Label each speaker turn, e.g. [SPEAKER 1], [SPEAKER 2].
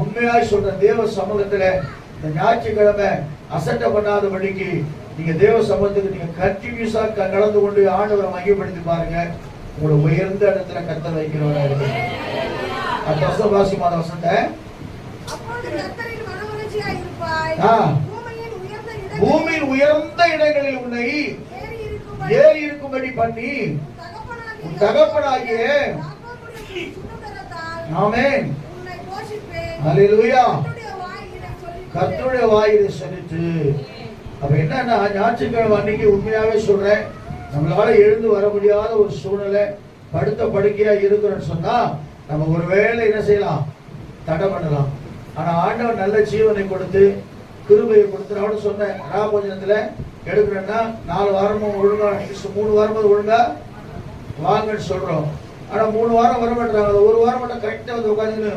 [SPEAKER 1] உண்மையாய் சொல்ற தேவ சமூகத்துல இந்த ஞாயிற்றுக்கிழமை அசட்டை பண்ணாதபடிக்கு நீங்க தேவ சமூகத்துக்கு நீங்க கண்டினியூஸா கடந்து கொண்டு ஆண்டவரை மையப்படுத்தி பாருங்க. உங்களை உயர்ந்த இடத்துல கர்த்தர் வைக்கிறவரா இருக்கு. அடுத்த வருஷம் வாசிமான வசனத்தை பூமியின் உயர்ந்த இடங்களில் உன்னை ஏறி இருக்கும்படி பண்ணி தகப்பனாகிய ஆமென் ஹல்லேலூயா கர்த்தருடைய வாயிலை சொல்லிட்டு. அப்ப என்னன்னா ஞாயிற்றுக்கிழமை அன்னைக்கு உண்மையாவே சொல்றேன், நம்மளால எழுந்து வர முடியாத ஒரு சூழ்நிலை, படுத்த படுக்கையா இருக்கிறோம்னு சொன்னா நம்ம ஒருவேளை என்ன செய்யலாம், தடை பண்ணலாம். ஆனா ஆண்டவர் நல்ல ஜீவனை கொடுத்து கிருபையை கொடுத்துறான்னு சொன்னேன். ராபோஜனத்துல எடுக்கிறேன்னா 4 வாரமும் ஒழுங்கா 3 வாரமும் ஒழுங்கா வாங்கன்னு சொல்றோம். ஆனா 3 வாரம் வர மாட்டாங்க. 1 வாரம் மட்டும் கரெக்டா வந்து உட்காந்து